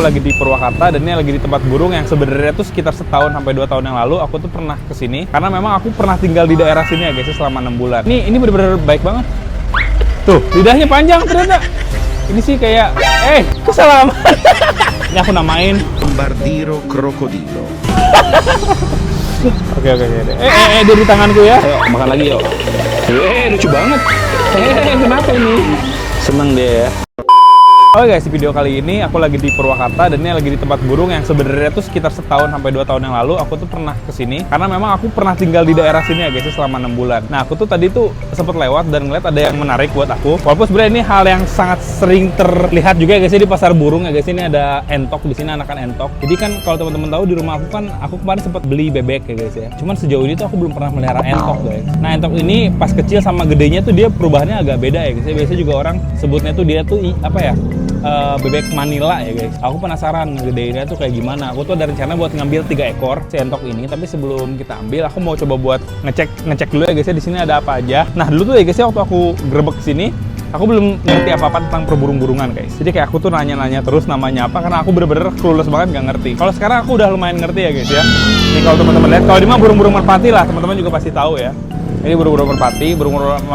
lagi di Purwakarta dan ini lagi di tempat burung yang sebenarnya tuh sekitar setahun sampai 2 tahun yang lalu aku tuh pernah kesini karena memang aku pernah tinggal di daerah sini ya guys selama 6 bulan. Ini bener-bener baik banget. Tuh, lidahnya panjang ternyata. Ini sih kayak, kesalaman. Ini aku namain Bombardiro Crocodilo. Oke. Dia di tanganku ya. Ayo, makan lagi yuk. Lucu banget. Kenapa ini? Seneng dia ya. Oke guys, di video kali ini aku lagi di Purwakarta dan ini lagi di tempat burung yang sebenarnya tuh sekitar setahun sampai 2 tahun yang lalu aku tuh pernah kesini karena memang aku pernah tinggal di daerah sini ya guys selama 6 bulan. Nah aku tuh tadi tuh sempet lewat dan ngeliat ada yang menarik buat aku. Walaupun sebenarnya ini hal yang sangat sering terlihat juga ya guys di pasar burung ya guys. Ini ada entok di sini, anakan entok. Jadi kan kalau teman-teman tahu di rumah aku kan aku kemarin sempat beli bebek ya guys ya. Cuman sejauh ini tuh aku belum pernah melihara entok guys. Nah entok ini pas kecil sama gedenya tuh dia perubahannya agak beda ya guys. Biasanya juga orang sebutnya tuh dia tuh bebek Manila ya guys. Aku penasaran ngegedeinnya tuh kayak gimana. Aku tuh ada rencana buat ngambil 3 ekor si entok ini, tapi sebelum kita ambil aku mau coba buat ngecek dulu ya guys ya di sini ada apa aja. Nah dulu tuh ya guys ya waktu aku grebek sini aku belum ngerti apa-apa tentang perburung-burungan guys. Jadi kayak aku tuh nanya-nanya terus namanya apa karena aku bener-bener clueless banget nggak ngerti. Kalau sekarang aku udah lumayan ngerti ya guys ya. Ini kalau teman-teman lihat, kalau ini mah burung-burung merpati lah, teman-teman juga pasti tahu ya. Ini burung-burung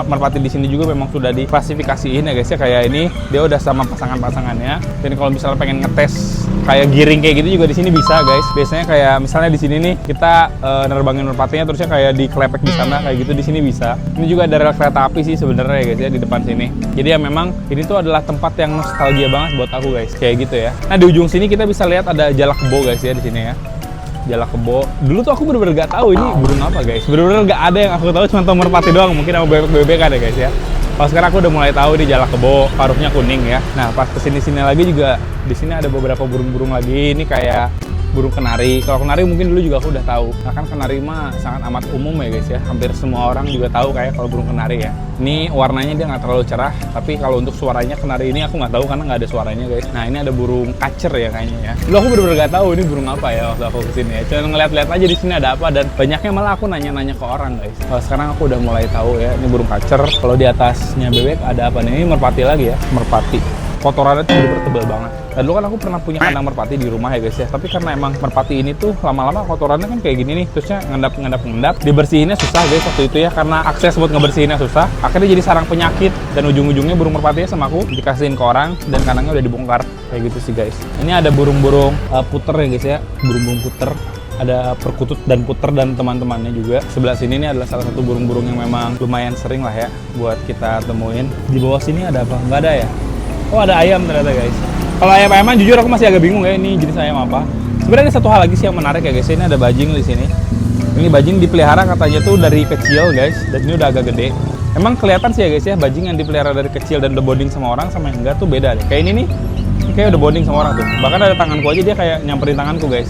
merpati di sini juga memang sudah diklasifikasiin ya guys ya, kayak ini dia udah sama pasangan-pasangannya. Dan kalau misalnya pengen ngetes kayak giring kayak gitu juga di sini bisa guys. Biasanya kayak misalnya di sini nih kita nerbangin merpatinya terusnya kayak dikelepek di sana kayak gitu di sini bisa. Ini juga ada rel kereta api sih sebenarnya ya guys ya di depan sini. Jadi ya memang ini tuh adalah tempat yang nostalgia banget buat aku guys kayak gitu ya. Nah di ujung sini kita bisa lihat ada jalak kebo guys ya di sini ya. Jalak kebo. Dulu tuh aku bener-bener gak tahu ini burung apa guys. Bener-bener gak ada yang aku tahu, cuma tahu merpati doang. Mungkin sama bebek-bebek kan ya guys ya. Kalau sekarang aku udah mulai tahu di jalak kebo, paruhnya kuning ya. Nah pas kesini-sini lagi juga di sini ada beberapa burung-burung lagi. Ini kayak burung kenari. Kalau kenari mungkin dulu juga aku udah tahu. Nah kan kenari mah sangat amat umum ya guys ya. Hampir semua orang juga tahu kayak kalau burung kenari ya. Ini warnanya dia nggak terlalu cerah, tapi kalau untuk suaranya kenari ini aku nggak tahu karena nggak ada suaranya guys. Nah ini ada burung kacer ya kayaknya ya. Dulu aku bener-bener nggak tahu ini burung apa ya waktu aku kesini ya. Cuma ngeliat-liat aja di sini ada apa dan banyaknya malah aku nanya-nanya ke orang guys. Kalau sekarang aku udah mulai tahu ya ini burung kacer. Kalau di atasnya bebek ada apa nih? Ini merpati lagi ya, merpati. Kotorannya tuh bener-bener tebal banget. Dan dulu kan aku pernah punya kandang merpati di rumah ya guys ya. Tapi karena emang merpati ini tuh lama-lama kotorannya kan kayak gini nih. Terusnya ngendap. Dibersihinnya susah guys waktu itu ya. Karena akses buat ngebersihinnya susah. Akhirnya jadi sarang penyakit. Dan ujung-ujungnya burung merpatinya sama aku dikasihin ke orang. Dan kandangnya udah dibongkar. Kayak gitu sih guys. Ini ada burung-burung puter ya guys ya. Burung-burung puter. Ada perkutut dan puter dan teman-temannya juga. Sebelah sini ini adalah salah satu burung-burung yang memang lumayan sering lah ya buat kita temuin. Di bawah sini ada apa? Nggak ada ya? Oh ada ayam ternyata guys. Kalau ayam-ayaman jujur aku masih agak bingung ya ini jenis ayam apa. Sebenarnya ada satu hal lagi sih yang menarik ya guys. Ini ada bajing di sini. Ini bajing dipelihara katanya tuh dari kecil guys. Dan ini udah agak gede. Emang kelihatan sih ya guys ya bajing yang dipelihara dari kecil dan udah bonding sama orang sama yang enggak tuh beda deh. Kayak ini nih. Kayak udah bonding sama orang tuh. Bahkan ada tanganku aja dia kayak nyamperin tanganku guys.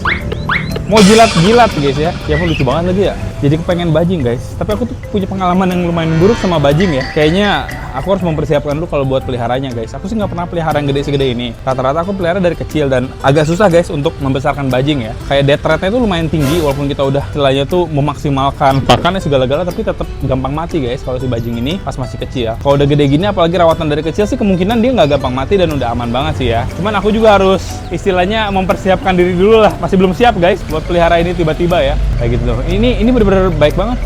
Mau jilat-jilat guys ya. Ya lucu banget lagi ya. Jadi kepengen bajing guys. Tapi aku tuh punya pengalaman yang lumayan buruk sama bajing ya. Kayaknya aku harus mempersiapkan dulu kalau buat peliharanya guys. Aku sih nggak pernah pelihara yang gede segede ini. Rata-rata aku pelihara dari kecil dan agak susah guys untuk membesarkan bajing ya. Kayak death rate-nya tuh lumayan tinggi walaupun kita udah istilahnya tuh memaksimalkan pakannya segala-gala tapi tetap gampang mati guys kalau si bajing ini pas masih kecil ya. Kalau udah gede gini apalagi rawatan dari kecil sih kemungkinan dia nggak gampang mati dan udah aman banget sih ya. Cuman aku juga harus istilahnya mempersiapkan diri dulu lah. Masih belum siap guys buat pelihara ini tiba-tiba ya. Kayak gitu. Ini bener-bener baik banget.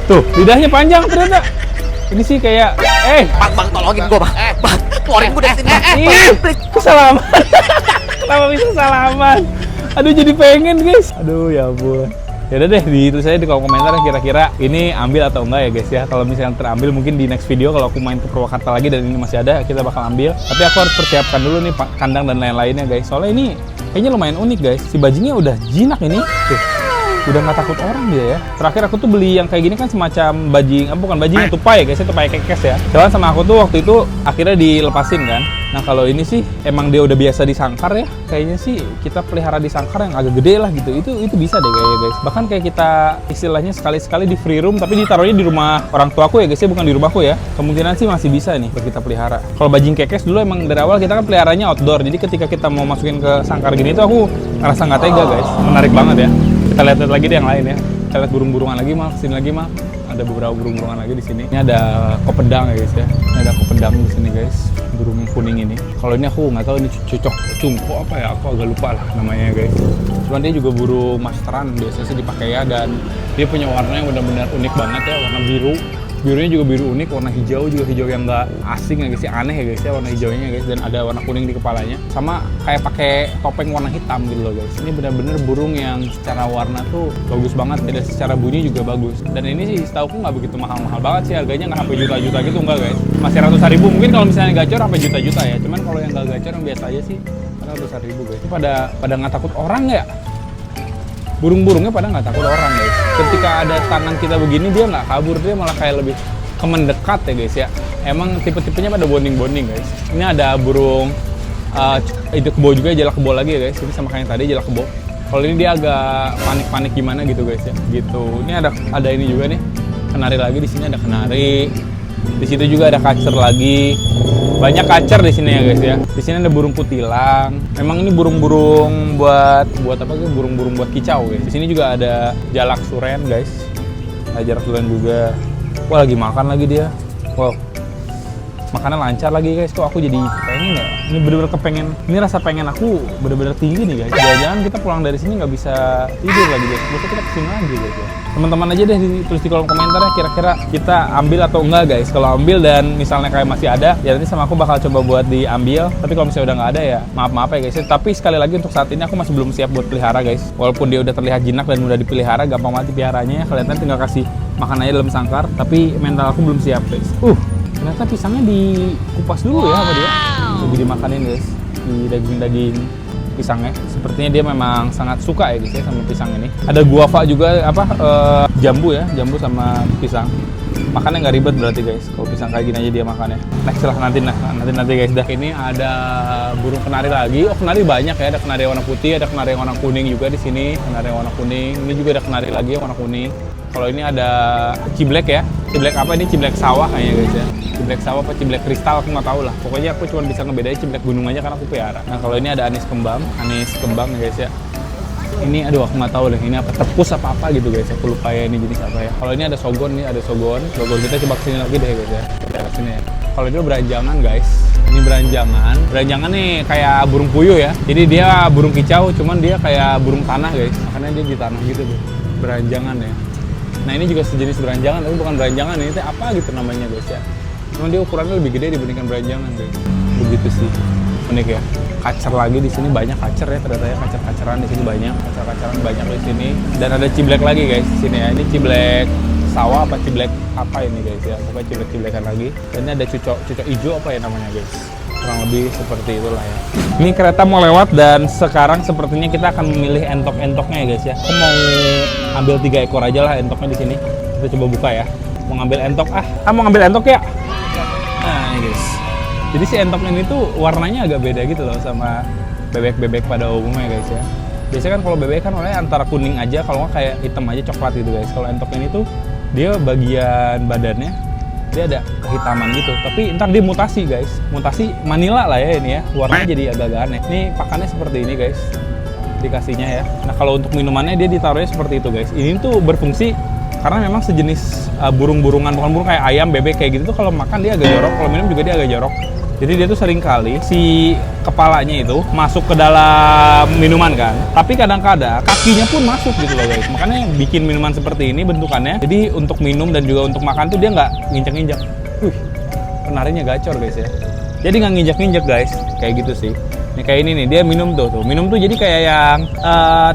Tuh, lidahnya panjang ternyata. Ini sih kayak, Bang, tolongin gue bang. Bang, keluarin gue dari sini. Kesalaman. Kenapa bisa salaman? Aduh, jadi pengen guys. Aduh, ya ampun. Ya udah deh, ditulis aja di kolom komentar kira-kira ini ambil atau enggak ya guys ya. Kalau misalnya terambil mungkin di next video kalau aku main ke Purwakarta lagi dan ini masih ada, kita bakal ambil. Tapi aku harus persiapkan dulu nih kandang dan lain-lainnya guys. Soalnya ini kayaknya lumayan unik guys. Si bajingnya udah jinak ini. Tuh. Udah nggak takut orang dia ya. Terakhir aku tuh beli yang kayak gini kan semacam bajing, bukan bajing yang tupai ya guys, tupai kekes ya. Jalan sama aku tuh waktu itu akhirnya dilepasin kan. Nah kalau ini sih emang dia udah biasa disangkar ya. Kayaknya sih kita pelihara di sangkar yang agak gede lah gitu. Itu bisa deh kayaknya guys. Bahkan kayak kita istilahnya sekali-sekali di free room tapi ditaruhnya di rumah orang tuaku ya guys ya, bukan di rumahku ya. Kemungkinan sih masih bisa nih buat kita pelihara. Kalau bajing kekes dulu emang dari awal kita kan peliharanya outdoor. Jadi ketika kita mau masukin ke sangkar gini tuh aku ngerasa nggak tega guys. Menarik banget ya. Kita lihat lagi deh yang lain ya. Kita lihat burung-burungan lagi mal, kesini lagi mal. ada beberapa burung-burungan lagi di sini. Ini ada kopedang ya guys ya. Ini ada kopedang di sini guys, burung kuning ini. Kalau ini aku nggak tahu ini cocok cungko apa ya, aku agak lupa lah namanya guys. Cuman dia juga burung masteran, biasanya sih dipakai ya, dan dia punya warna yang benar-benar unik banget ya, warna biru. Birunya juga biru unik, warna hijau juga hijau yang nggak asing ya guys ya, aneh ya guys ya warna hijaunya guys, dan ada warna kuning di kepalanya, sama kayak pakai topeng warna hitam gitu loh guys. Ini benar-benar burung yang secara warna tuh bagus banget ya, dan secara bunyi juga bagus. Dan ini sih setauku nggak begitu mahal-mahal banget sih, harganya nggak sampai juta-juta gitu enggak guys, masih ratusan ribu. Mungkin kalau misalnya gacor sampai juta-juta ya, cuman kalau yang nggak gacor yang biasa aja sih ratusan ribu guys. Ini pada nggak takut orang ya? Burung-burungnya pada nggak takut orang guys. Ketika ada tangan kita begini dia nggak kabur, dia malah kayak lebih ke mendekat ya guys ya. Emang tipe-tipenya pada bonding-bonding guys. Ini ada burung itu kebo juga, jalak kebo lagi ya guys. Ini sama kayak yang tadi jalak kebo. Kalau ini dia agak panik-panik gimana gitu guys ya. Gitu. Ini ada ini juga nih. Kenari lagi, di sini ada kenari. Di situ juga ada kacer lagi. Banyak kacer di sini ya guys ya. Di sini ada burung kutilang. Memang ini burung-burung buat apa sih? Burung-burung buat kicau guys. Di sini juga ada jalak suren guys. Ada jalak suren juga. Wah, lagi makan lagi dia. Wow. Makannya lancar lagi guys. Kok aku jadi pengen ya? Ini bener-bener kepengen. Ini rasa pengen aku bener-bener tinggi nih guys. Jangan-jangan kita pulang dari sini nggak bisa tidur lagi guys. Besok kita kesini lagi guys ya. Teman-teman aja deh tulis di kolom komentarnya kira-kira kita ambil atau enggak guys. Kalau ambil dan misalnya kayak masih ada, ya nanti sama aku bakal coba buat diambil. Tapi kalau misalnya udah nggak ada ya maaf ya guys. Tapi sekali lagi untuk saat ini aku masih belum siap buat pelihara guys. Walaupun dia udah terlihat jinak dan udah dipelihara, gampang banget dipeliharanya. Kalian tinggal kasih makan aja dalam sangkar. Tapi mental aku belum siap guys. Ternyata pisangnya dikupas dulu ya sama dia. Lagi dimakanin guys, di daging-daging pisangnya. Sepertinya dia memang sangat suka ya guys ya sama pisang ini. Ada guava juga, jambu ya, jambu sama pisang. Makannya nggak ribet berarti guys. Kalau pisang kayak gini aja dia makannya. Next lah nanti guys dah. Ini ada burung kenari lagi. Oh, kenari banyak ya. Ada kenari warna putih, ada kenari warna kuning juga di sini. Kenari warna kuning. Ini juga ada kenari lagi warna kuning. Kalau ini ada ciblek ya. Ciblek apa ini? Ciblek sawah kayaknya guys ya. Ciblek sawah apa ciblek kristal aku nggak tahu lah. Pokoknya aku cuma bisa ngebedain ciblek gunung aja karena aku pelihara. Nah, kalau ini ada anis kembang ya guys ya. Ini aduh aku nggak tahu deh ini apa, tepus apa gitu guys. Aku lupa ya ini jenis apa ya. Kalau ini ada sogon nih, ada sogon kita coba kesini lagi deh guys ya. Kita kesini ya. Kalau itu beranjangan guys. Ini beranjangan nih kayak burung puyuh ya. Jadi dia burung kicau, cuman dia kayak burung tanah guys. Makanya dia di tanah gitu tuh. Beranjangan ya. Nah ini juga sejenis beranjangan, tapi bukan beranjangan ini apa gitu namanya guys ya. Cuman dia ukurannya lebih gede dibandingkan beranjangan guys. Begitu sih, unik ya. Kacer lagi di sini banyak kacer ya, ternyata ya kacer-kaceran di sini banyak, kacer-kaceran banyak di sini. Dan ada ciblek lagi guys di sini ya. Ini ciblek sawah apa ciblek apa ini guys ya. Pokoknya ciblek-ciblekan lagi. Dan ini ada cucok hijau apa ya namanya guys. Kurang lebih seperti itulah ya. Ini kereta mau lewat dan sekarang sepertinya kita akan memilih entok-entoknya ya guys ya. Aku mau ambil 3 ekor aja lah entoknya di sini. Kita coba buka ya. Mau ngambil entok mau ngambil entok ya? Nah ini guys. Jadi si entok ini tuh warnanya agak beda gitu loh sama bebek-bebek pada umumnya guys ya. Biasanya kan kalau bebek kan warnanya antara kuning aja, kalau nggak kayak hitam aja coklat gitu guys. Kalau entok ini tuh dia bagian badannya dia ada kehitaman gitu, tapi ntar dia mutasi guys, mutasi Manila lah ya ini ya, warnanya jadi agak-agak aneh. Ini pakannya seperti ini guys, dikasihnya ya. Nah kalau untuk minumannya dia ditaruhnya seperti itu guys. Ini tuh berfungsi karena memang sejenis burung-burungan, bukan burung kayak ayam, bebek kayak gitu tuh kalau makan dia agak jorok, kalau minum juga dia agak jorok. Jadi dia tuh sering kali si kepalanya itu masuk ke dalam minuman kan, tapi kadang-kadang kakinya pun masuk gitu loh guys. Makanya bikin minuman seperti ini bentukannya. Jadi untuk minum dan juga untuk makan tuh dia nggak nginjek-nginjek. Penarinya gacor guys ya. Jadi nggak nginjek-nginjek guys, kayak gitu sih. Nih kayak ini nih, dia minum tuh. Minum tuh jadi kayak yang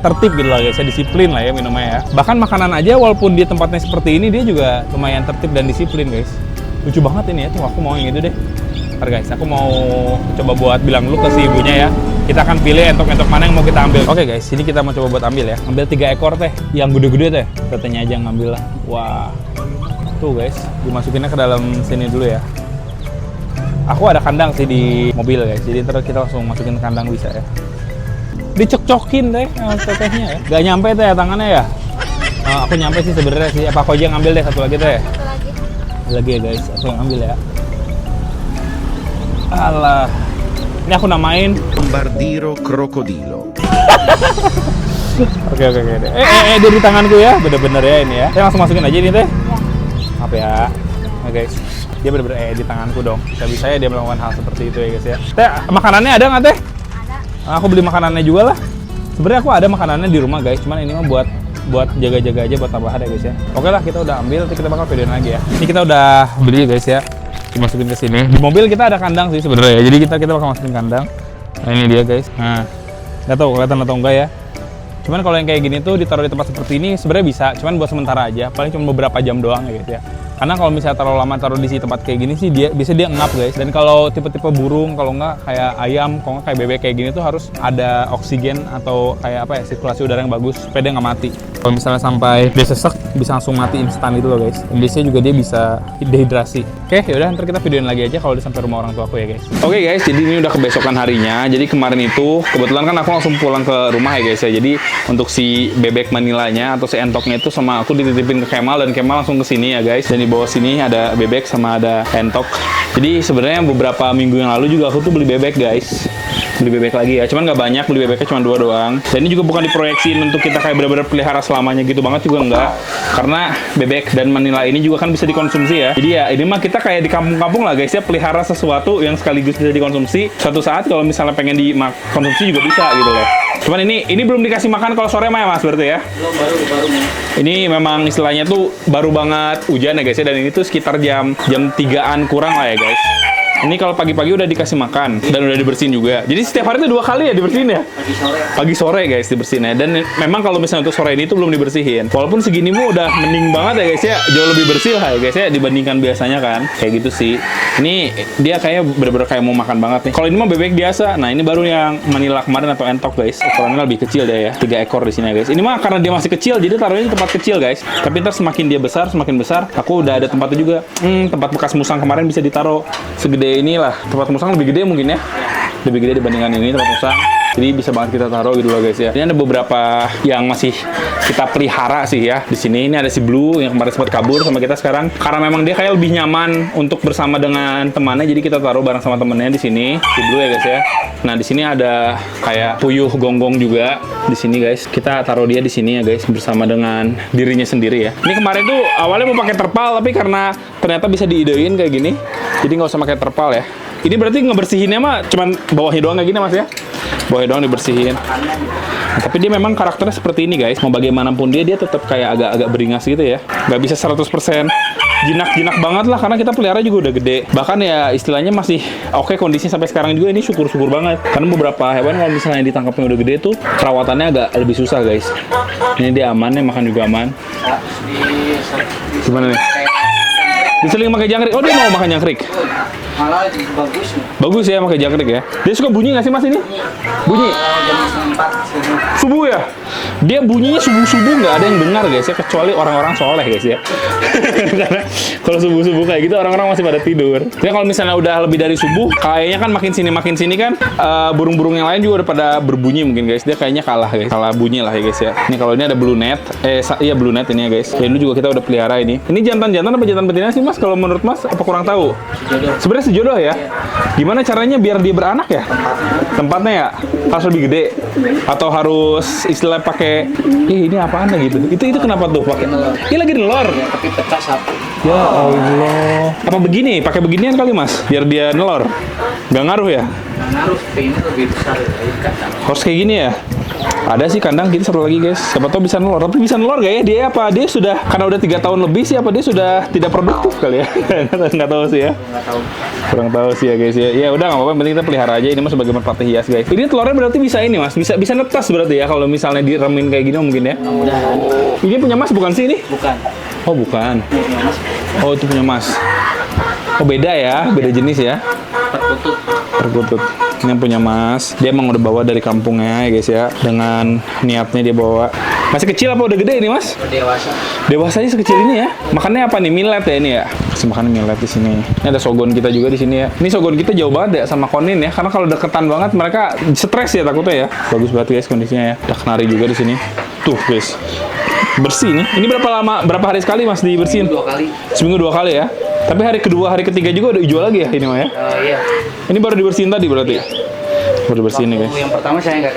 tertib gitu lah guys ya, disiplin lah ya minumnya ya. Bahkan makanan aja walaupun dia tempatnya seperti ini, dia juga lumayan tertib dan disiplin guys. Lucu banget ini ya, tuh aku mau yang itu deh. Ntar guys, aku mau coba buat bilang dulu ke si ibunya ya. Kita akan pilih entok-entok mana yang mau kita ambil. Oke guys, ini kita mau coba buat ambil ya. Ambil 3 ekor teh, yang gede-gede teh. Tetenya aja yang ngambil lah. Wah, tuh guys, dimasukinnya ke dalam sini dulu ya. Aku ada kandang sih di mobil guys, jadi ntar kita langsung masukin ke kandang bisa ya. Dicok-cokin teh tetehnya ya. Gak nyampe teh tangannya ya. Aku nyampe sih sebenarnya sih. Apa aku aja yang ngambil deh satu lagi teh. Satu lagi ya guys, aku yang ambil ya. Alah, ini aku namain Bombardiro Crocodilo. Oke. Dia di tanganku ya, bener-bener ya ini ya. Saya langsung masukin aja ini teh. Maaf ya. Nah guys, dia bener-bener di tanganku dong. Bisa-bisa ya dia melakukan hal seperti itu ya guys ya. Teh, makanannya ada nggak teh? Aku beli makanannya juga lah. Sebenarnya aku ada makanannya di rumah guys, cuman ini mah buat jaga-jaga aja, buat tambahan ya guys ya. Oke lah, kita udah ambil, nanti kita bakal videoin lagi ya. Ini kita udah beli guys ya, dimasukin ke sini. Di mobil kita ada kandang sih sebenarnya ya, jadi kita bakal masukin kandang. Nah ini dia guys. Nah, nggak tahu kelihatan atau enggak ya. Cuman kalau yang kayak gini tuh ditaruh di tempat seperti ini sebenarnya bisa, cuman buat sementara aja, paling cuma beberapa jam doang ya guys ya. Karena kalau misalnya terlalu lama taruh di tempat kayak gini sih dia ngap guys. Dan kalau tipe-tipe burung, kalau nggak kayak ayam, kalau nggak kayak bebek kayak gini tuh harus ada oksigen atau kayak apa ya, sirkulasi udara yang bagus supaya dia nggak mati. Kalau misalnya sampai dia sesek bisa langsung mati instan gitu loh guys. Dan biasanya juga dia bisa dehidrasi. Oke, yaudah ntar kita videoin lagi aja kalau udah sampai rumah orang tua aku ya guys. Oke guys, jadi ini udah kebesokan harinya. Jadi kemarin itu kebetulan kan aku langsung pulang ke rumah ya guys ya. Jadi untuk si bebek Manilanya atau si entoknya itu sama aku dititipin ke Kemal, dan Kemal langsung ke sini ya guys. Dan di bawah sini ada bebek sama ada entok. Jadi sebenarnya beberapa minggu yang lalu juga aku tuh beli bebek guys. Beli bebek lagi ya, cuman nggak banyak, beli bebeknya cuma 2 doang. Dan ini juga bukan diproyeksiin untuk kita kayak benar-benar pelihara selamanya gitu banget juga enggak. Karena bebek dan Manila ini juga kan bisa dikonsumsi ya. Jadi ya ini mah kita kayak di kampung-kampung lah guys ya, pelihara sesuatu yang sekaligus bisa dikonsumsi. Suatu saat kalau misalnya pengen dikonsumsi juga bisa gitu loh. Cuman ini belum dikasih makan kalau sore mah ya mas berarti ya? Belum, baru. Ini memang istilahnya tuh baru banget hujan ya guys ya, dan ini tuh sekitar jam 3-an kurang lah ya guys. Ini kalau pagi-pagi udah dikasih makan dan udah dibersihin juga. Jadi setiap hari itu 2 kali ya dibersihin ya? Pagi sore guys dibersihin ya. Dan memang kalau misalnya untuk sore ini tuh belum dibersihin. Walaupun segini mu udah mending banget ya guys ya. Jauh lebih bersih lah ya guys ya dibandingkan biasanya kan. Kayak gitu sih. Ini dia kayak bener-bener kayak mau makan banget nih. Kalau ini mah bebek biasa. Nah ini baru yang Manila kemarin atau entok guys. Ukurannya lebih kecil dia ya. 3 ekor di sini ya guys. Ini mah karena dia masih kecil jadi taruhnya di tempat kecil guys. Tapi ntar semakin dia besar semakin besar. Aku udah ada tempatnya juga. Tempat bekas musang kemarin bisa ditaruh segede inilah. Tempat musang lebih gede mungkin ya, lebih gede dibandingkan ini tempat musang, jadi bisa banget kita taruh gitu loh guys ya. Ini ada beberapa yang masih kita pelihara sih ya di sini. Ini ada si Blue yang kemarin sempat kabur sama kita sekarang, karena memang dia kayak lebih nyaman untuk bersama dengan temannya, jadi kita taruh bareng sama temennya di sini, si Blue ya guys ya. Nah di sini ada kayak puyuh gonggong juga di sini guys. Kita taruh dia di sini ya guys bersama dengan dirinya sendiri ya. Ini kemarin tuh awalnya mau pakai terpal, tapi karena ternyata bisa diidein kayak gini, jadi nggak usah pakai terpal ya. Ini berarti ngebersihinnya mah cuman bawahnya doang kayak gini mas ya? Bawahnya doang dibersihin. Nah, tapi dia memang karakternya seperti ini guys. Mau bagaimanapun dia tetap kayak agak-agak beringas gitu ya. Nggak bisa 100% jinak-jinak banget lah, karena kita pelihara juga udah gede. Bahkan ya istilahnya masih oke kondisinya sampai sekarang juga, ini syukur-syukur banget. Karena beberapa hewan kalau misalnya ditangkapnya udah gede tuh perawatannya agak lebih susah guys. Ini dia aman ya, makan juga aman. Gimana nih? Diseling pakai jangkrik. Oh dia mau makan jangkrik. Malah bagus nih. Bagus ya pakai jangkrik ya. Dia suka bunyi nggak sih mas ini? Bunyi. Jam 4 Subuh ya? Dia bunyinya subuh-subuh nggak ada yang dengar guys ya, kecuali orang-orang soleh guys ya. Karena kalau subuh-subuh kayak gitu orang-orang masih pada tidur. Ya kalau misalnya udah lebih dari subuh, kayaknya kan makin sini kan burung-burung yang lain juga udah pada berbunyi mungkin guys. Dia kayaknya kalah guys, kalah bunyi lah ya guys ya. Ini kalau ini ada blue net, iya blue net ini ya guys. Dan ini juga kita udah pelihara ini. Ini jantan-jantan apa jantan betina sih mas? Kalau menurut mas apa kurang tahu? Sebenarnya sejodoh ya. Gimana caranya biar dia beranak ya? Tempatnya ya harus lebih gede atau harus istilah pakai ini apaan gitu. Itu kenapa tuh pakai? Ini lagi nelor. tapi pecah satu. Ya Allah. Apa begini? Pakai beginian kali mas? Biar dia nelor. Nggak ngaruh ya? Ngaruh, ini lebih besar dari kandang. Harus kayak gini ya? Ada sih kandang kita satu lagi guys. Siapa tahu bisa nelor. Tapi bisa nelor gak ya? Dia apa? Dia sudah karena udah 3 tahun lebih sih, apa dia sudah tidak produktif kali ya? Nggak tahu sih ya. Nggak tahu. Kurang tahu sih ya guys ya. Ya udah nggak apa-apa, yang penting kita pelihara aja. Ini mah sebagai merpati hias guys. Ini telurnya berarti bisa ini mas, bisa netas berarti ya kalau misalnya diremin kayak gini mungkin ya. Mudah-mudahan. Ini punya mas bukan sih ini? Bukan. Oh bukan. Ini mas Oh itu punya mas. Oh beda ya, beda jenis ya. perkutut. Perkutut. Ini yang punya mas. Dia emang udah bawa dari kampungnya ya guys ya. Dengan niatnya dia bawa. Masih kecil apa udah gede ini mas? Dewasa. Dewasanya sekecil ini ya. Makannya apa nih? Millet ya ini ya. Kasih makan millet di sini. Ini ada sogon kita juga di sini ya. Ini sogon kita jauh banget ya sama konin ya. Karena kalau deketan banget mereka stres ya takutnya ya. Bagus banget guys kondisinya ya. Ada kenari juga di sini. Tuh guys. Bersih nih. Ini berapa hari sekali mas dibersihin? 2 kali. Seminggu 2 kali ya. Tapi hari kedua, hari ketiga juga udah hijau lagi ya ini mah ya. Iya. Ini baru dibersihin tadi berarti. Baru dibersihin nih guys. Yang pertama saya nggak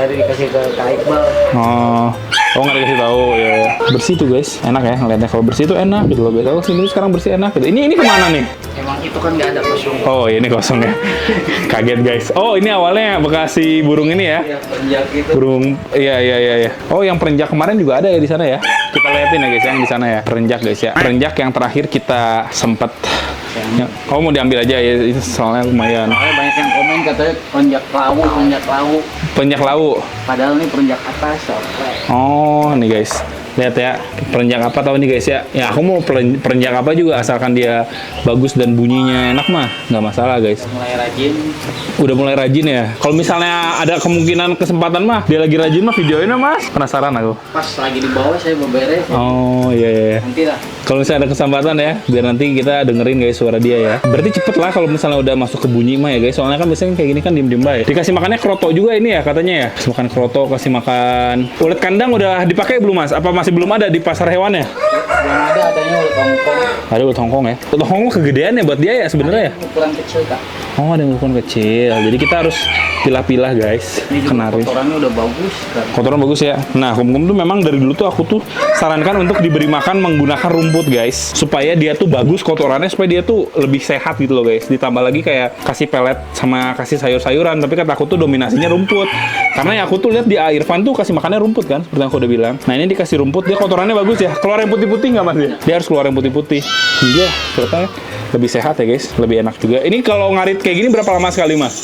dikasih ke Kak Iqbal. Oh. Oh nggak dikasih tahu ya. Bersih tuh guys, enak ya ngeliatnya. Kalau bersih tuh enak gitu loh guys. Oh sini sekarang bersih enak gitu. Ini kemana nih? Emang itu kan nggak ada kosong. Oh ini kosong ya. Kaget guys. Oh ini awalnya bekas si burung ini ya. Ya penjak itu. Burung, iya. Oh yang perenjak kemarin juga ada ya di sana ya. Kita liatin ya guys yang di sana ya. Perenjak guys ya. Perenjak yang terakhir kita sempet. Ya, kamu mau diambil aja ya, itu soalnya lumayan. Soalnya banyak yang komen katanya perenjak lawu. Perenjak lawu. Padahal ini perenjak atas. Sampai. Oh, nih guys. Lihat ya, perenjak apa tahu nih guys ya. Ya aku mau perenjak apa juga asalkan dia bagus dan bunyinya enak mah nggak masalah guys. Mulai rajin. Udah mulai rajin ya. Kalau misalnya ada kemungkinan kesempatan mah dia lagi rajin mah videoin mas. Penasaran aku. Pas lagi di bawah saya beberes. Oh iya. Nanti lah. Kalau misalnya ada kesempatan ya, biar nanti kita dengerin guys suara dia ya. Berarti cepet lah kalau misalnya udah masuk ke bunyi mah ya guys. Soalnya kan biasanya kayak gini kan diem-diem baik. Dikasih makannya kroto juga ini ya katanya ya. Kasih makan kroto, kasih makan. Ulet kandang udah dipakai belum mas? Apa masih belum ada di pasar hewan ya? Belum adanya ulet Hongkong. Ada ulet Hongkong ya. Ulet Hongkong kegedean ya buat dia ya sebenarnya ya. Ukuran kecil kak. Oh ada yang ukuran kecil. Jadi kita harus pilah-pilah guys. Ini juga Kenari. kotorannya udah bagus kan. Kotoran bagus ya. Nah, kum-kum tuh memang dari dulu tuh aku tuh sarankan untuk diberi makan menggunakan rumput guys, supaya dia tuh bagus kotorannya, supaya dia tuh lebih sehat gitu loh guys. Ditambah lagi kayak kasih pelet sama kasih sayur-sayuran, tapi kata aku tuh dominasinya rumput. Karena ya aku tuh lihat di Irfan tuh kasih makannya rumput kan, seperti yang aku udah bilang. Nah ini dikasih rumput, dia kotorannya bagus ya. Keluar yang putih-putih nggak mas dia? Dia harus keluar yang putih-putih. Iya, ternyata lebih sehat ya guys, lebih enak juga. Ini kalau ngarit kayak gini berapa lama sekali mas?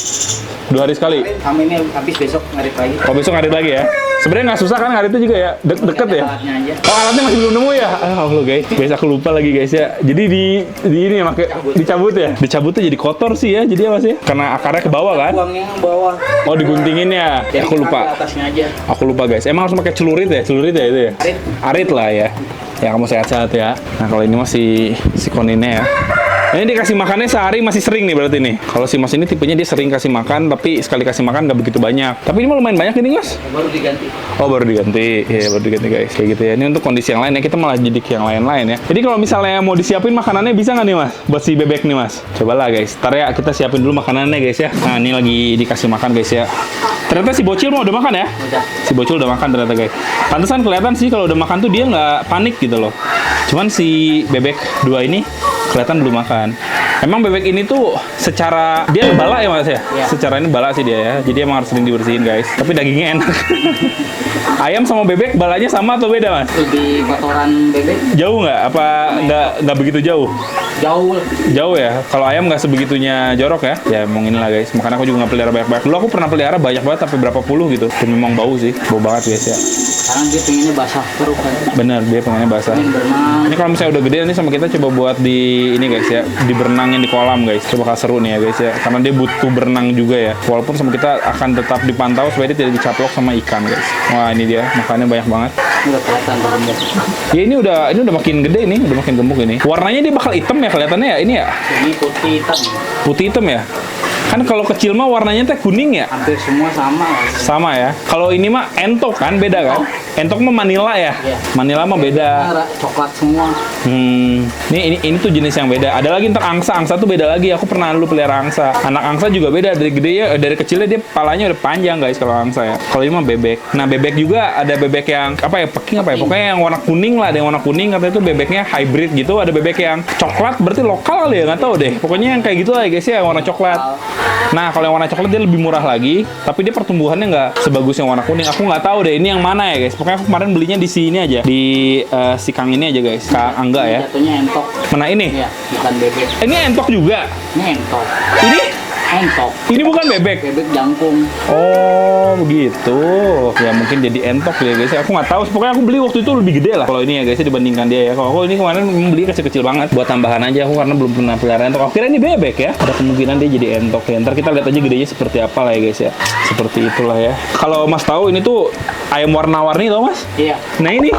2 hari sekali? Kami ini habis besok ngarit lagi. Oh besok ngarit lagi ya? Sebenarnya nggak susah kan ngaritnya juga ya? Deket ya? Alatnya aja. Oh alatnya masih belum nemu ya? Allah guys, aku lupa lagi guys ya. Jadi di ini ya dicabut ya? Dicabutnya jadi kotor sih ya, jadi ya mas ya? Karena akarnya ke bawah kan? Buangnya yang bawah. Oh diguntingin ya? Jadi Aku lupa. ambil atasnya aja. Aku lupa guys. Emang harus pakai celurit ya? Celurit ya itu ya? Arit. Arit lah ya. Ya kamu sehat-sehat ya. Nah kalau ini masih si koninnya ya. Ini dikasih makannya sehari masih sering nih berarti nih. Kalau si mas ini tipenya dia sering kasih makan, tapi sekali kasih makan nggak begitu banyak. Tapi ini mah lumayan banyak ini mas. Baru diganti. Oh baru diganti, ya baru diganti guys, kayak gitu ya. Ini untuk kondisi yang lain ya, kita malah jadi yang lain-lain ya. Jadi kalau misalnya mau disiapin makanannya bisa nggak nih mas? Buat si bebek nih mas. Cobalah guys, ntar ya kita siapin dulu makanannya guys ya. Nah ini lagi dikasih makan guys ya. Ternyata si bocil mau udah makan ya? Udah. Si bocil udah makan ternyata guys. Pantesan kelihatan sih kalau udah makan tuh dia nggak panik gitu loh. Cuman si bebek dua ini kelihatan belum makan. Emang bebek ini tuh secara dia bala ya mas ya? Iya. Secara ini bala sih dia ya. Jadi emang harus sering dibersihin guys. Tapi dagingnya enak. Ayam sama bebek balanya sama atau beda mas? Lebih kotoran bebek Jauh nggak? Apa nggak begitu jauh? jauh. Jauh ya. Kalau ayam nggak sebegitunya jorok ya. Ya emang inilah guys. Makanya aku juga nggak pelihara banyak-banyak. Dulu aku pernah pelihara banyak banget, sampai berapa puluh gitu. Dan memang bau sih, bau banget guys ya. Sekarang dia pengennya basah terus kan. Bener, dia pengennya basah. Pengen berenang. Ini kalau misalnya udah gede nih sama kita coba buat di ini guys ya, di berenangin di kolam guys. Itu bakal seru nih ya guys ya, karena dia butuh berenang juga ya. Walaupun sama kita akan tetap dipantau supaya dia tidak dicaplok sama ikan guys. Wah ini dia, makannya banyak banget. Udah kelihatan berembuk. Ya ini udah makin gede nih, udah makin gemuk ini. Warnanya dia bakal hitam ya kelihatannya ya, ini ya. Ini putih hitam. Putih hitam ya. Kan kalau kecil mah warnanya teh kuning ya. Hampir semua sama. Sama ya. Kalau ini mah entok kan, beda kan? Entok mah Manila ya. Iya. Manila mah beda. Coklat semua. Ini tuh jenis yang beda. Ada lagi ntar angsa tuh beda lagi. Aku pernah dulu pelihara angsa. Anak angsa juga beda. Dari gede ya, dari kecilnya dia palanya udah panjang guys kalau angsa ya. Kalau ini mah bebek. Nah bebek juga ada bebek yang apa ya? Peking apa ya? Pokoknya yang warna kuning lah. Ada yang warna kuning katanya itu bebeknya hybrid gitu. Ada bebek yang coklat berarti lokal kali ya, nggak tahu deh. Pokoknya yang kayak gitu lah ya guys ya, yang warna coklat. Nah kalau yang warna coklat dia lebih murah lagi, tapi dia pertumbuhannya nggak sebagus yang warna kuning. Aku nggak tahu deh ini yang mana ya guys. Pokoknya aku kemarin belinya di sini aja, di si Kang ini aja guys, Kang Angga ya. Jatuhnya entok. Mana ini? Iya, bukan bebek. Ini entok juga. Ini entok. Ini? Entok. Ini bukan bebek. Bebek jangkung. Oh begitu. Ya mungkin jadi entok ya guys. Aku nggak tahu. Pokoknya aku beli waktu itu lebih gede lah kalau ini ya guys dibandingkan dia ya. Kalau aku ini kemarin beli kecil-kecil banget buat tambahan aja aku karena belum pernah pelihara entok. Akhirnya ini bebek ya. Ada kemungkinan dia jadi entok ya. Ntar kita lihat aja gedenya seperti apa lah ya guys ya. Seperti itulah ya. Kalau Mas tahu ini tuh ayam warna-warni tau Mas? Iya. Nah ini.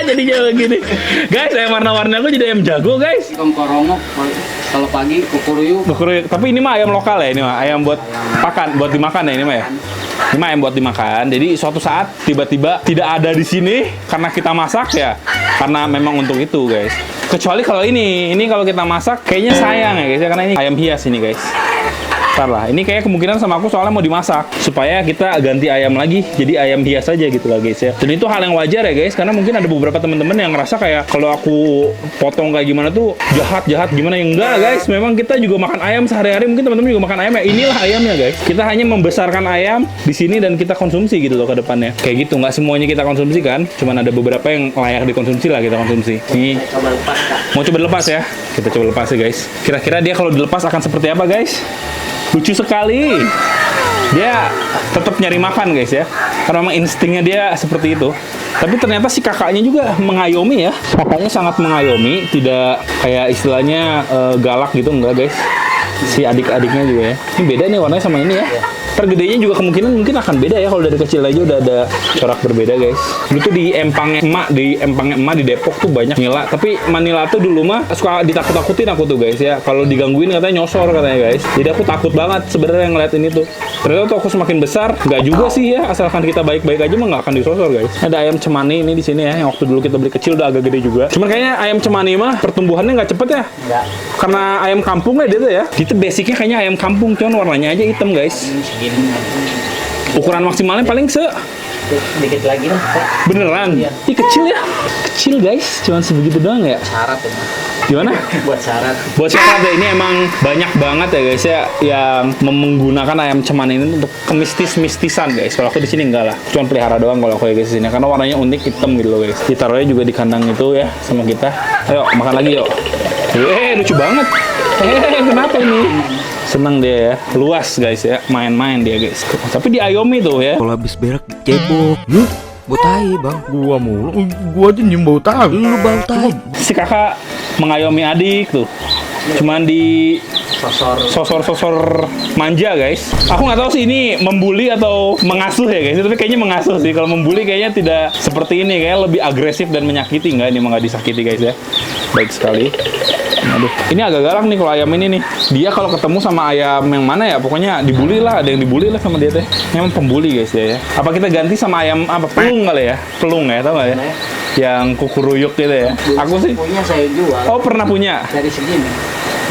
Jadi jago gini. Guys, ayam warna-warni aku jadi ayam jago guys. Kongkorongok. Kalau pagi kukuruyu. Tapi ini mah ayam lokal ya, ini mah ayam buat makan, buat dimakan ya ini mah ya. Ini mah ayam buat dimakan. Jadi suatu saat tiba-tiba tidak ada di sini karena kita masak ya. Karena memang untuk itu guys. Kecuali kalau ini kalau kita masak kayaknya sayang ya guys ya, karena ini ayam hias ini guys. Ntar lah, ini kayak kemungkinan sama aku soalnya mau dimasak supaya kita ganti ayam lagi jadi ayam hias aja gitu lah guys ya. Dan itu hal yang wajar ya guys, karena mungkin ada beberapa teman-teman yang ngerasa kayak kalau aku potong kayak gimana tuh jahat gimana ya. Enggak guys, memang kita juga makan ayam sehari-hari, mungkin teman-teman juga makan ayam ya. Inilah ayamnya guys. Kita hanya membesarkan ayam di sini dan kita konsumsi gitu loh ke depannya. Kayak gitu, nggak semuanya kita konsumsi kan, cuman ada beberapa yang layak dikonsumsi lah kita konsumsi. Ini mau coba lepas ya, kita coba lepas ya guys. Kira-kira dia kalau dilepas akan seperti apa guys? Lucu sekali. Dia tetap nyari makan guys ya, karena memang instingnya dia seperti itu. Tapi ternyata si kakaknya juga mengayomi ya. Kakaknya sangat mengayomi, tidak kayak istilahnya galak gitu, enggak guys. Si adik-adiknya juga ya. Ini beda nih warnanya sama ini ya. Tergedenya juga kemungkinan mungkin akan beda ya, kalau dari kecil aja udah ada corak berbeda guys. Dulu tuh di Empangnya emak di Depok tuh banyak nila, tapi Manila tuh dulu mah suka ditakut-takutin aku tuh guys ya. Kalau digangguin katanya nyosor katanya guys. Jadi aku takut banget sebenarnya ngeliat ini tuh. Ternyata tuh aku semakin besar nggak juga sih ya, asalkan kita baik-baik aja mah nggak akan disosor guys. Ada ayam cemani ini di sini ya, yang waktu dulu kita beli kecil udah agak gede juga. Cuman kayaknya ayam cemani mah pertumbuhannya nggak cepet ya. Enggak. Karena ayam kampung ya dia tuh ya. Itu basicnya kayaknya ayam kampung, cuman warnanya aja hitam guys. Ukuran maksimalnya paling Dikit lagi lah, Pak. beneran. Iya. Ih kecil ya, kecil guys, cuman sebegitu doang ya. Syarat ya. Gimana? Buat syarat. Buat syarat ya, ini emang banyak banget ya guys ya yang menggunakan ayam cemani ini untuk kemistis-mistisan guys. Kalau aku di sini enggak lah, cuman pelihara doang kalau aku ya guys di sini, karena warnanya unik hitam gitu loh guys. Ditaruhnya juga di kandang itu ya sama kita. Ayo makan lagi yuk. Lucu banget. Kenapa ini? Seneng dia ya, luas guys ya, main-main dia guys. Tapi diayomi tuh ya. Kalau habis berak cebok. Bau tai, Bang. Gua mulu, gua aja nyium bau tai. Lu bau tai. Si kakak mengayomi adik tuh. Cuman di sosor manja guys. Aku nggak tahu sih ini membuli atau mengasuh ya guys. Tapi kayaknya mengasuh sih. Kalau membuli kayaknya tidak seperti ini, kayak lebih agresif dan menyakiti. Nggak, ini emang nggak disakiti guys ya. Baik sekali. Aduh, ini agak galak nih kalau ayam ini nih. Dia kalau ketemu sama ayam yang mana ya, pokoknya dibully lah, ada yang dibully lah sama dia teh. Memang pembuli guys ya. Apa kita ganti sama ayam apa? Pelung kali ya? Pelung ya, tau nggak ya? Yang kukuruyuk gitu ya. Aku sih. Punya saya jual Oh, pernah punya. dari segini.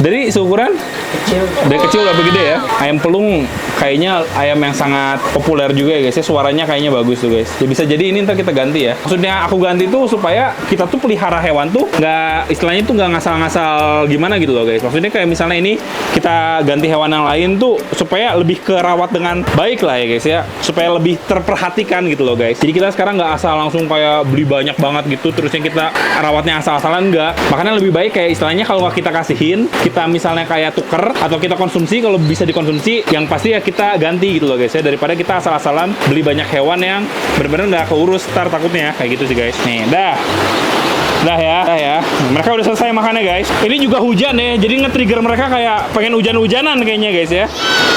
Dari seukuran? Kecil. Dari kecil udah gede ya. Ayam pelung kayaknya ayam yang sangat populer juga ya guys ya. Suaranya kayaknya bagus tuh guys. Ya bisa jadi ini ntar kita ganti ya. Maksudnya aku ganti tuh supaya kita tuh pelihara hewan tuh nggak, istilahnya tuh nggak ngasal-ngasal gimana gitu loh guys. Maksudnya kayak misalnya ini kita ganti hewan yang lain tuh supaya lebih kerawat dengan baik lah ya guys ya. Supaya lebih terperhatikan gitu loh guys. Jadi kita sekarang nggak asal langsung kayak beli banyak banget gitu terusnya kita rawatnya asal-asalan, nggak. Makanya lebih baik kayak istilahnya kalau kita kasihin, kita misalnya kayak tuker atau kita konsumsi, kalau bisa dikonsumsi yang pasti ya kita ganti gitu loh guys ya, daripada kita asal-asalan beli banyak hewan yang benar-benar nggak keurus ntar takutnya kayak gitu sih guys. Nih dah ya. Mereka udah selesai makannya guys. Ini juga hujan ya, jadi nge-trigger mereka kayak pengen hujan-hujanan kayaknya guys ya.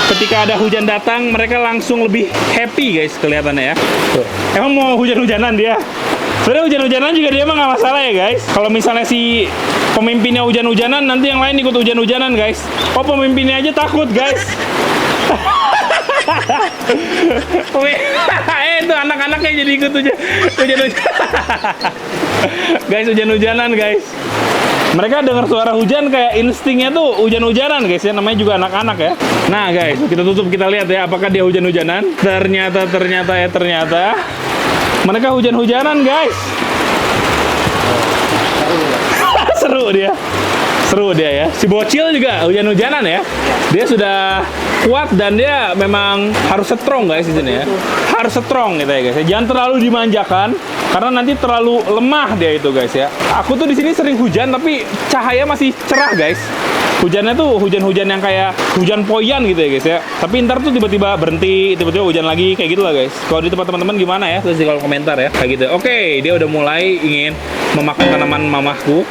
Ketika ada hujan datang mereka langsung lebih happy guys kelihatannya ya. Tuh. Emang mau hujan-hujanan dia? Sebenarnya hujan-hujanan juga dia mah nggak masalah ya guys. Kalau misalnya si pemimpinnya hujan-hujanan, nanti yang lain ikut hujan-hujanan guys. Oh, pemimpinnya aja takut guys. Itu anak-anaknya jadi ikut hujan-hujanan. Guys, hujan-hujanan guys. Mereka dengar suara hujan kayak instingnya tuh hujan-hujanan guys ya, namanya juga anak-anak ya. Nah guys, kita tutup, kita lihat ya apakah dia hujan-hujanan. Ternyata mereka hujan-hujanan guys. Seru dia ya. Si bocil juga hujan-hujanan ya. Dia sudah kuat dan dia memang harus strong guys di sini ya. Harus strong gitu ya guys. Jangan terlalu dimanjakan karena nanti terlalu lemah dia itu guys ya. Aku tuh di sini sering hujan tapi cahaya masih cerah guys. Hujannya tuh hujan-hujan yang kayak hujan poyan gitu ya guys ya. Tapi ntar tuh tiba-tiba berhenti, tiba-tiba hujan lagi kayak gitu lah guys. Kalau di tempat teman-teman gimana ya? Tulis di kolom komentar ya. Kayak gitu. Oke, dia udah mulai ingin memakan tanaman mamahku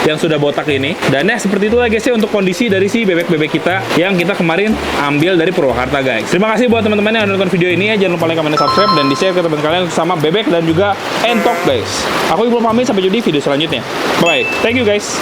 yang sudah botak ini. Dan ya seperti itulah guys ya untuk kondisi dari si bebek-bebek kita yang kita kemarin ambil dari Purwakarta guys. Terima kasih buat teman-teman yang udah nonton video ini ya. Jangan lupa like, comment, dan subscribe dan di-share ke teman kalian sama bebek dan juga entok guys. Aku Iqbal pamit, sampai jumpa di video selanjutnya. Bye. Thank you guys.